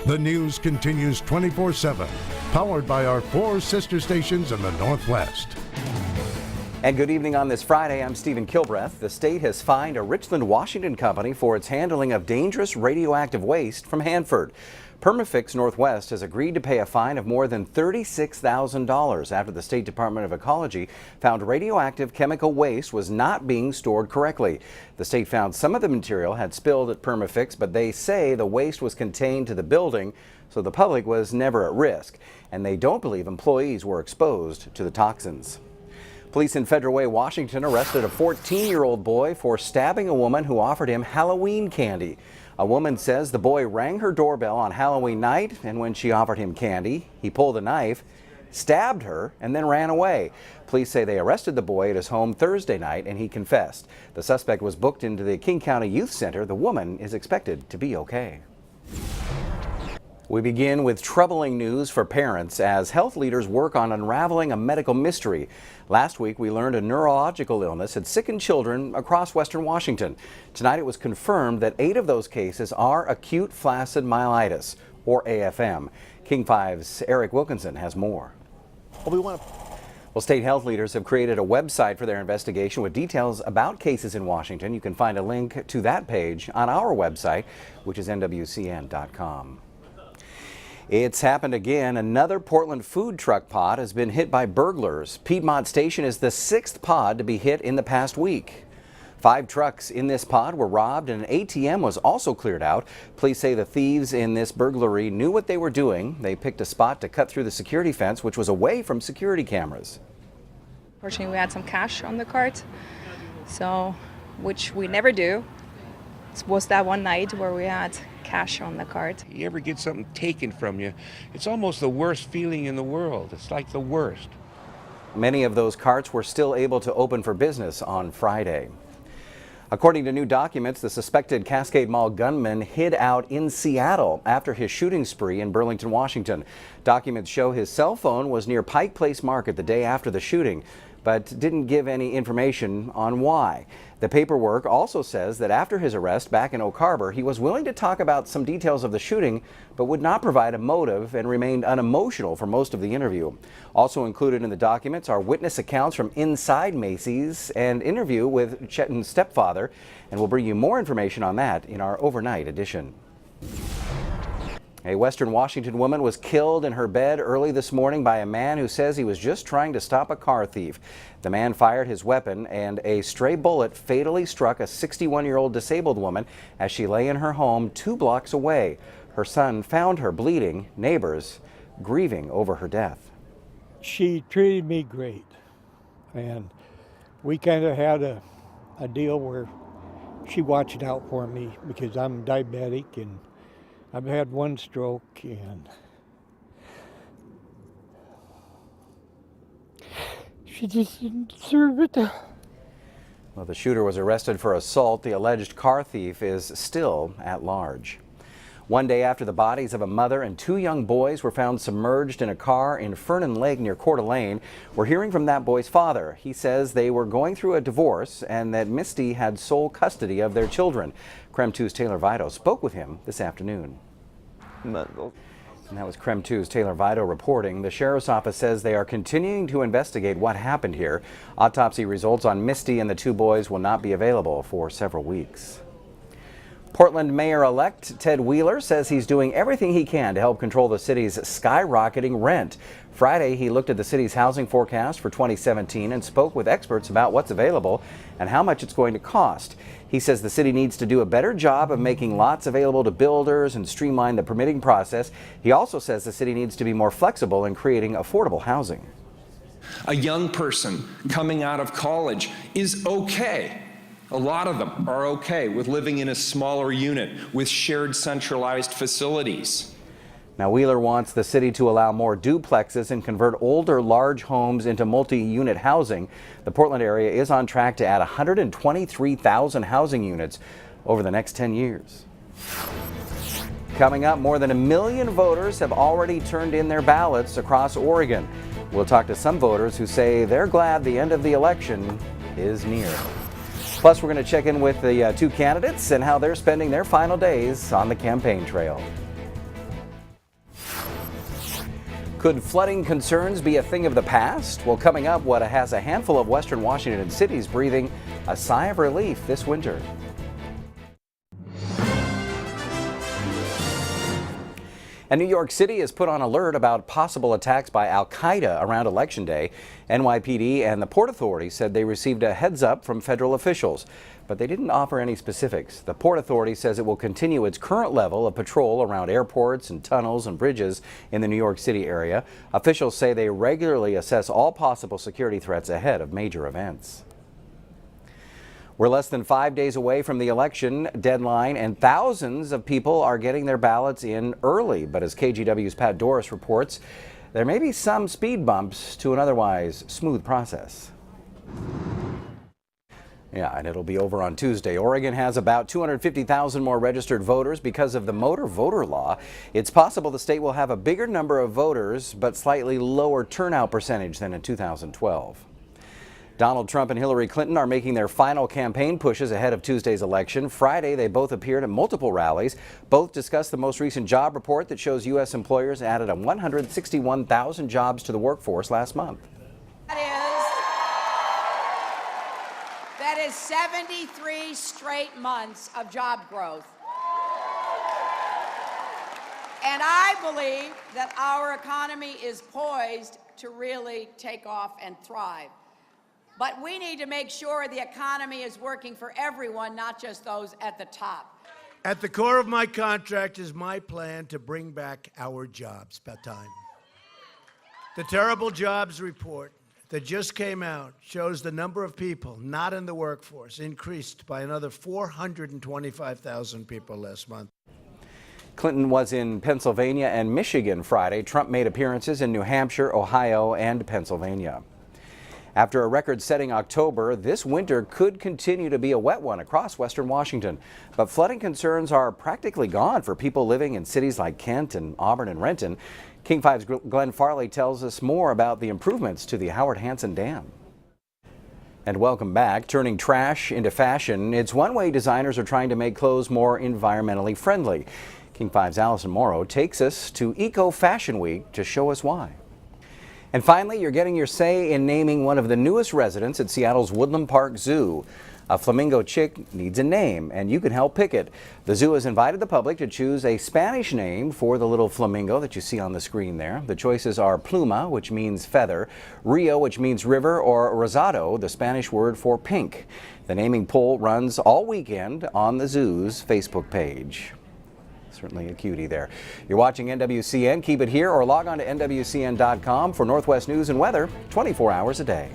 The news continues 24/7, powered by our 4 sister stations in the Northwest. And good evening on this Friday. I'm Stephen Kilbreath. The state has fined a Richland, Washington company for its handling of dangerous radioactive waste from Hanford. Perma-Fix Northwest has agreed to pay a fine of more than $36,000 after the State Department of Ecology found radioactive chemical waste was not being stored correctly. The state found some of the material had spilled at Perma-Fix, but they say the waste was contained to the building, so the public was never at risk. And they don't believe employees were exposed to the toxins. Police in Federal Way, Washington arrested a 14-year-old boy for stabbing a woman who offered him Halloween candy. A woman says the boy rang her doorbell on Halloween night, and when she offered him candy, he pulled a knife, stabbed her, and then ran away. Police say they arrested the boy at his home Thursday night, and he confessed. The suspect was booked into the King County Youth Center. The woman is expected to be okay. We begin with troubling news for parents as health leaders work on unraveling a medical mystery. Last week, we learned a neurological illness had sickened children across western Washington. Tonight, it was confirmed that 8 of those cases are acute flaccid myelitis, or AFM. King 5's Eric Wilkinson has more. Well, state health leaders have created a website for their investigation with details about cases in Washington. You can find a link to that page on our website, which is NWCN.com. It's happened again. Another Portland food truck pod has been hit by burglars. Piedmont Station is the 6th pod to be hit in the past week. 5 trucks in this pod were robbed and an ATM was also cleared out. Police say the thieves in this burglary knew what they were doing. They picked a spot to cut through the security fence, which was away from security cameras. Fortunately, we had some cash on the cart, which we never do. It was that one night where we had cash on the cart. You ever get something taken from you, it's almost the worst feeling in the world. It's like the worst. Many of those carts were still able to open for business on Friday. According to new documents, the suspected Cascade Mall gunman hid out in Seattle after his shooting spree in Burlington, Washington. Documents show his cell phone was near Pike Place Market the day after the shooting, but didn't give any information on why. The paperwork also says that after his arrest back in Oak Harbor, he was willing to talk about some details of the shooting, but would not provide a motive and remained unemotional for most of the interview. Also included in the documents are witness accounts from inside Macy's and interview with Chetan's stepfather, and we'll bring you more information on that in our overnight edition. A Western Washington woman was killed in her bed early this morning by a man who says he was just trying to stop a car thief. The man fired his weapon and a stray bullet fatally struck a 61-year-old disabled woman as she lay in her home 2 blocks away. Her son found her bleeding, neighbors grieving over her death. She treated me great, and we kind of had a deal where she watched out for me because I'm diabetic and I've had 1 stroke, and she just didn't deserve it. Well, the shooter was arrested for assault. The alleged car thief is still at large. One day after the bodies of a mother and 2 young boys were found submerged in a car in Fernan Lake near Coeur d'Alene, we're hearing from that boy's father. He says they were going through a divorce and that Misty had sole custody of their children. Creme 2's Taylor Vito spoke with him this afternoon. And that was Creme 2's Taylor Vito reporting. The sheriff's office says they are continuing to investigate what happened here. Autopsy results on Misty and the 2 boys will not be available for several weeks. Portland Mayor-elect Ted Wheeler says he's doing everything he can to help control the city's skyrocketing rent. Friday, he looked at the city's housing forecast for 2017 and spoke with experts about what's available and how much it's going to cost. He says the city needs to do a better job of making lots available to builders and streamline the permitting process. He also says the city needs to be more flexible in creating affordable housing. A young person coming out of college is okay. A lot of them are okay with living in a smaller unit with shared centralized facilities. Now, Wheeler wants the city to allow more duplexes and convert older large homes into multi-unit housing. The Portland area is on track to add 123,000 housing units over the next 10 years. Coming up, more than 1 million voters have already turned in their ballots across Oregon. We'll talk to some voters who say they're glad the end of the election is near. Plus, we're going to check in with the 2 candidates and how they're spending their final days on the campaign trail. Could flooding concerns be a thing of the past? Well, coming up, what has a handful of western Washington cities breathing a sigh of relief this winter. And New York City is put on alert about possible attacks by Al-Qaeda around Election Day. NYPD and the Port Authority said they received a heads up from federal officials, but they didn't offer any specifics. The Port Authority says it will continue its current level of patrol around airports and tunnels and bridges in the New York City area. Officials say they regularly assess all possible security threats ahead of major events. We're less than 5 days away from the election deadline, and thousands of people are getting their ballots in early. But as KGW's Pat Doris reports, there may be some speed bumps to an otherwise smooth process. Yeah, and it'll be over on Tuesday. Oregon has about 250,000 more registered voters because of the motor voter law. It's possible the state will have a bigger number of voters, but slightly lower turnout percentage than in 2012. Donald Trump and Hillary Clinton are making their final campaign pushes ahead of Tuesday's election. Friday, they both appeared at multiple rallies. Both discussed the most recent job report that shows U.S. employers added 161,000 jobs to the workforce last month. That is 73 straight months of job growth. And I believe that our economy is poised to really take off and thrive. But we need to make sure the economy is working for everyone, not just those at the top. At the core of my contract is my plan to bring back our jobs. About time. The terrible jobs report that just came out shows the number of people not in the workforce increased by another 425,000 people last month. Clinton was in Pennsylvania and Michigan Friday. Trump made appearances in New Hampshire, Ohio, and Pennsylvania. After a record-setting October, this winter could continue to be a wet one across western Washington. But flooding concerns are practically gone for people living in cities like Kent and Auburn and Renton. King 5's Glenn Farley tells us more about the improvements to the Howard Hansen Dam. And welcome back. Turning trash into fashion, it's one way designers are trying to make clothes more environmentally friendly. King 5's Allison Morrow takes us to Eco Fashion Week to show us why. And finally, you're getting your say in naming one of the newest residents at Seattle's Woodland Park Zoo. A flamingo chick needs a name, and you can help pick it. The zoo has invited the public to choose a Spanish name for the little flamingo that you see on the screen there. The choices are Pluma, which means feather, Rio, which means river, or Rosado, the Spanish word for pink. The naming poll runs all weekend on the zoo's Facebook page. Certainly a cutie there. You're watching NWCN. Keep it here or log on to NWCN.com for Northwest news and weather 24 hours a day.